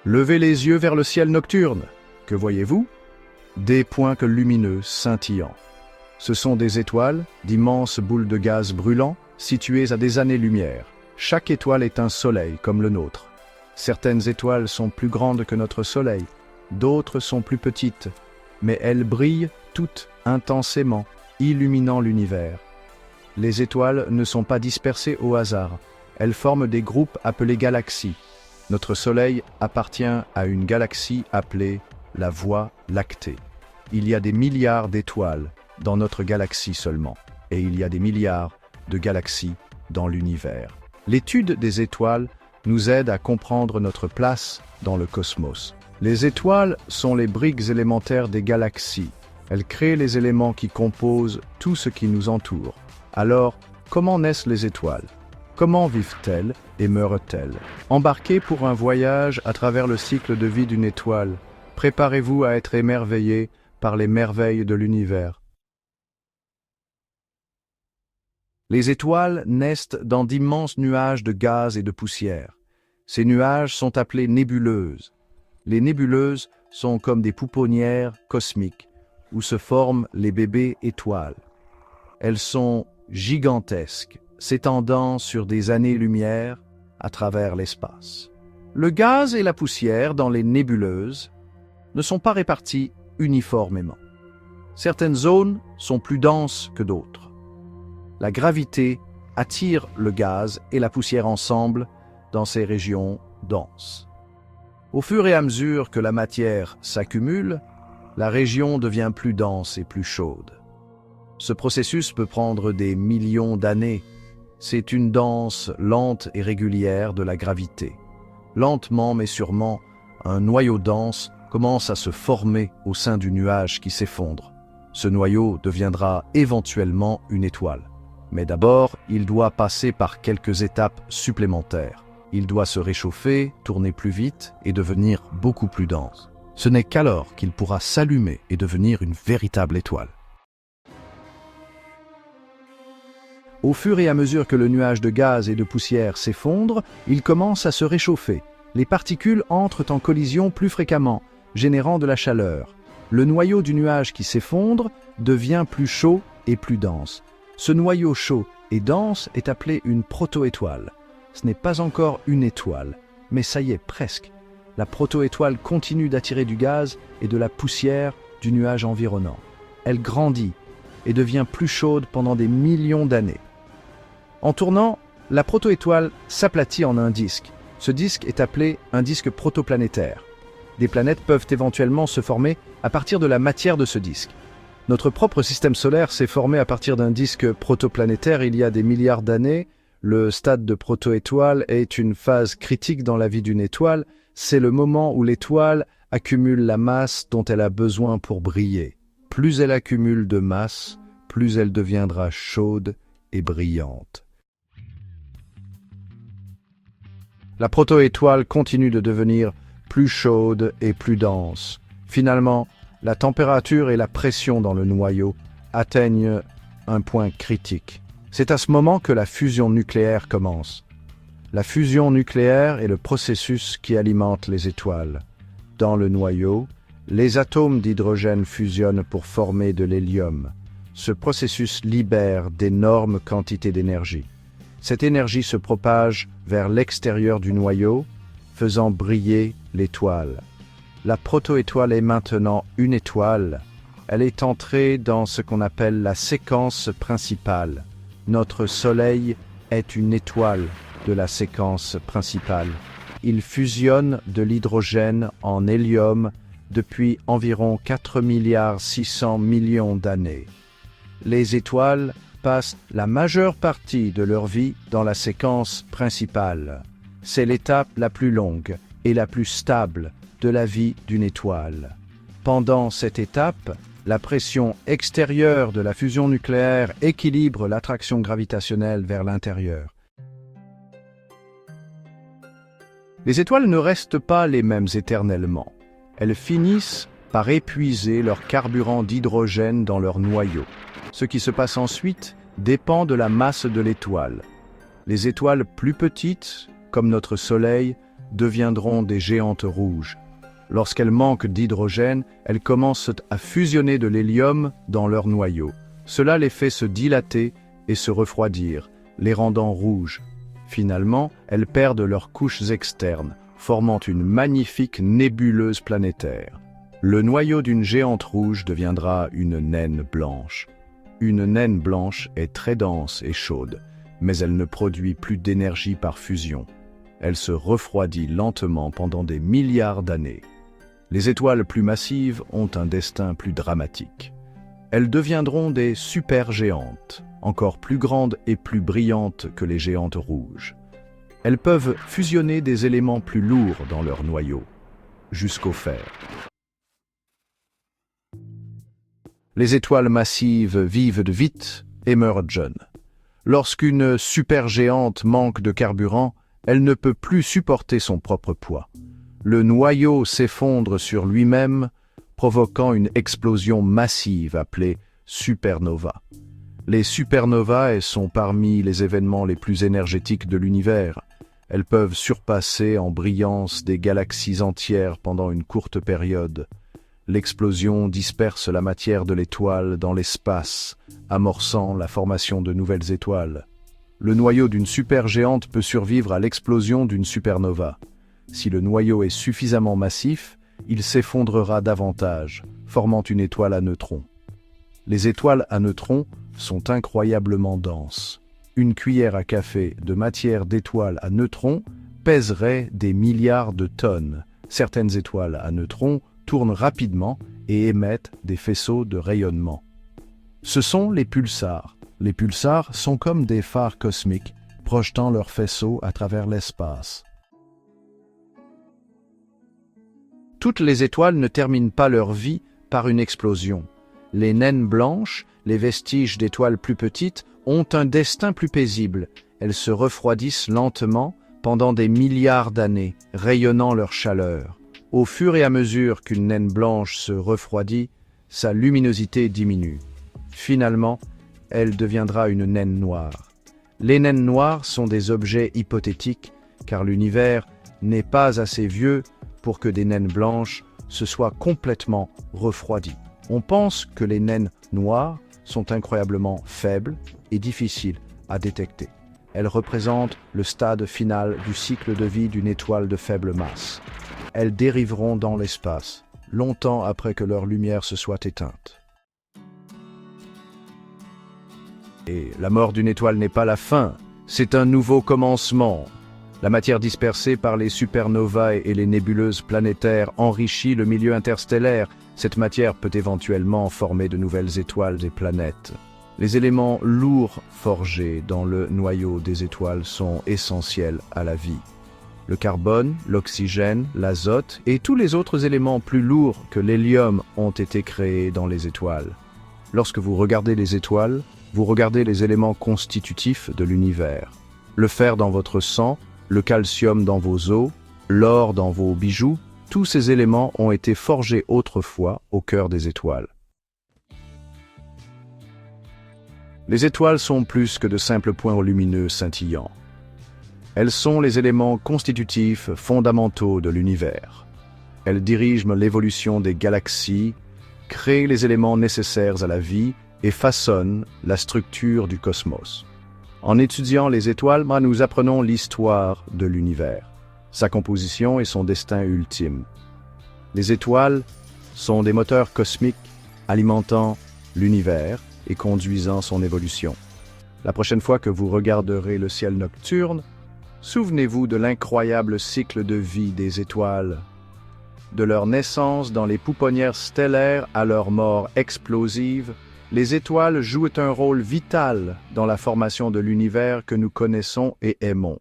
Levez les yeux vers le ciel nocturne. Que voyez-vous? Des points lumineux, scintillants. Ce sont des étoiles, d'immenses boules de gaz brûlants, situées à des années-lumière. Chaque étoile est un soleil comme le nôtre. Certaines étoiles sont plus grandes que notre soleil, d'autres sont plus petites, mais elles brillent toutes intensément, illuminant l'univers. Les étoiles ne sont pas dispersées au hasard, elles forment des groupes appelés galaxies. Notre Soleil appartient à une galaxie appelée la Voie lactée. Il y a des milliards d'étoiles dans notre galaxie seulement, et il y a des milliards de galaxies dans l'univers. L'étude des étoiles nous aide à comprendre notre place dans le cosmos. Les étoiles sont les briques élémentaires des galaxies. Elles créent les éléments qui composent tout ce qui nous entoure. Alors, comment naissent les étoiles? Comment vivent-elles et meurent-elles? Embarquez pour un voyage à travers le cycle de vie d'une étoile. Préparez-vous à être émerveillé par les merveilles de l'univers. Les étoiles naissent dans d'immenses nuages de gaz et de poussière. Ces nuages sont appelés nébuleuses. Les nébuleuses sont comme des pouponnières cosmiques où se forment les bébés étoiles. Elles sont gigantesques, s'étendant sur des années-lumière à travers l'espace. Le gaz et la poussière dans les nébuleuses ne sont pas répartis uniformément. Certaines zones sont plus denses que d'autres. La gravité attire le gaz et la poussière ensemble dans ces régions denses. Au fur et à mesure que la matière s'accumule, la région devient plus dense et plus chaude. Ce processus peut prendre des millions d'années. C'est une danse lente et régulière de la gravité. Lentement mais sûrement, un noyau dense commence à se former au sein du nuage qui s'effondre. Ce noyau deviendra éventuellement une étoile. Mais d'abord, il doit passer par quelques étapes supplémentaires. Il doit se réchauffer, tourner plus vite et devenir beaucoup plus dense. Ce n'est qu'alors qu'il pourra s'allumer et devenir une véritable étoile. Au fur et à mesure que le nuage de gaz et de poussière s'effondre, il commence à se réchauffer. Les particules entrent en collision plus fréquemment, générant de la chaleur. Le noyau du nuage qui s'effondre devient plus chaud et plus dense. Ce noyau chaud et dense est appelé une protoétoile. Ce n'est pas encore une étoile, mais ça y est presque. La protoétoile continue d'attirer du gaz et de la poussière du nuage environnant. Elle grandit et devient plus chaude pendant des millions d'années. En tournant, la protoétoile s'aplatit en un disque. Ce disque est appelé un disque protoplanétaire. Des planètes peuvent éventuellement se former à partir de la matière de ce disque. Notre propre système solaire s'est formé à partir d'un disque protoplanétaire il y a des milliards d'années. Le stade de protoétoile est une phase critique dans la vie d'une étoile. C'est le moment où l'étoile accumule la masse dont elle a besoin pour briller. Plus elle accumule de masse, plus elle deviendra chaude et brillante. La protoétoile continue de devenir plus chaude et plus dense. Finalement, la température et la pression dans le noyau atteignent un point critique. C'est à ce moment que la fusion nucléaire commence. La fusion nucléaire est le processus qui alimente les étoiles. Dans le noyau, les atomes d'hydrogène fusionnent pour former de l'hélium. Ce processus libère d'énormes quantités d'énergie. Cette énergie se propage vers l'extérieur du noyau, faisant briller l'étoile. La protoétoile est maintenant une étoile. Elle est entrée dans ce qu'on appelle la séquence principale. Notre Soleil est une étoile de la séquence principale. Il fusionne de l'hydrogène en hélium depuis environ 4,6 milliards d'années. Les étoiles passent la majeure partie de leur vie dans la séquence principale. C'est l'étape la plus longue et la plus stable de la vie d'une étoile. Pendant cette étape, la pression extérieure de la fusion nucléaire équilibre l'attraction gravitationnelle vers l'intérieur. Les étoiles ne restent pas les mêmes éternellement. Elles finissent par épuiser leur carburant d'hydrogène dans leur noyau. Ce qui se passe ensuite dépend de la masse de l'étoile. Les étoiles plus petites, comme notre Soleil, deviendront des géantes rouges. Lorsqu'elles manquent d'hydrogène, elles commencent à fusionner de l'hélium dans leur noyau. Cela les fait se dilater et se refroidir, les rendant rouges. Finalement, elles perdent leurs couches externes, formant une magnifique nébuleuse planétaire. Le noyau d'une géante rouge deviendra une naine blanche. Une naine blanche est très dense et chaude, mais elle ne produit plus d'énergie par fusion. Elle se refroidit lentement pendant des milliards d'années. Les étoiles plus massives ont un destin plus dramatique. Elles deviendront des supergéantes, encore plus grandes et plus brillantes que les géantes rouges. Elles peuvent fusionner des éléments plus lourds dans leur noyau, jusqu'au fer. Les étoiles massives vivent vite et meurent jeunes. Lorsqu'une supergéante manque de carburant, elle ne peut plus supporter son propre poids. Le noyau s'effondre sur lui-même, provoquant une explosion massive appelée supernova. Les supernovas sont parmi les événements les plus énergétiques de l'univers. Elles peuvent surpasser en brillance des galaxies entières pendant une courte période. L'explosion disperse la matière de l'étoile dans l'espace, amorçant la formation de nouvelles étoiles. Le noyau d'une supergéante peut survivre à l'explosion d'une supernova. Si le noyau est suffisamment massif, il s'effondrera davantage, formant une étoile à neutrons. Les étoiles à neutrons sont incroyablement denses. Une cuillère à café de matière d'étoile à neutrons pèserait des milliards de tonnes. Certaines étoiles à neutrons tournent rapidement et émettent des faisceaux de rayonnement. Ce sont les pulsars. Les pulsars sont comme des phares cosmiques, projetant leurs faisceaux à travers l'espace. Toutes les étoiles ne terminent pas leur vie par une explosion. Les naines blanches, les vestiges d'étoiles plus petites, ont un destin plus paisible. Elles se refroidissent lentement pendant des milliards d'années, rayonnant leur chaleur. Au fur et à mesure qu'une naine blanche se refroidit, sa luminosité diminue. Finalement, elle deviendra une naine noire. Les naines noires sont des objets hypothétiques, car l'univers n'est pas assez vieux pour que des naines blanches se soient complètement refroidies. On pense que les naines noires sont incroyablement faibles et difficiles à détecter. Elles représentent le stade final du cycle de vie d'une étoile de faible masse. Elles dériveront dans l'espace, longtemps après que leur lumière se soit éteinte. Et la mort d'une étoile n'est pas la fin, c'est un nouveau commencement. La matière dispersée par les supernovas et les nébuleuses planétaires enrichit le milieu interstellaire. Cette matière peut éventuellement former de nouvelles étoiles et planètes. Les éléments lourds forgés dans le noyau des étoiles sont essentiels à la vie. Le carbone, l'oxygène, l'azote et tous les autres éléments plus lourds que l'hélium ont été créés dans les étoiles. Lorsque vous regardez les étoiles, vous regardez les éléments constitutifs de l'univers. Le fer dans votre sang, le calcium dans vos os, l'or dans vos bijoux, tous ces éléments ont été forgés autrefois au cœur des étoiles. Les étoiles sont plus que de simples points lumineux scintillants. Elles sont les éléments constitutifs fondamentaux de l'univers. Elles dirigent l'évolution des galaxies, créent les éléments nécessaires à la vie et façonnent la structure du cosmos. En étudiant les étoiles, nous apprenons l'histoire de l'univers, sa composition et son destin ultime. Les étoiles sont des moteurs cosmiques alimentant l'univers et conduisant son évolution. La prochaine fois que vous regarderez le ciel nocturne, souvenez-vous de l'incroyable cycle de vie des étoiles, de leur naissance dans les pouponnières stellaires à leur mort explosive. Les étoiles jouent un rôle vital dans la formation de l'univers que nous connaissons et aimons.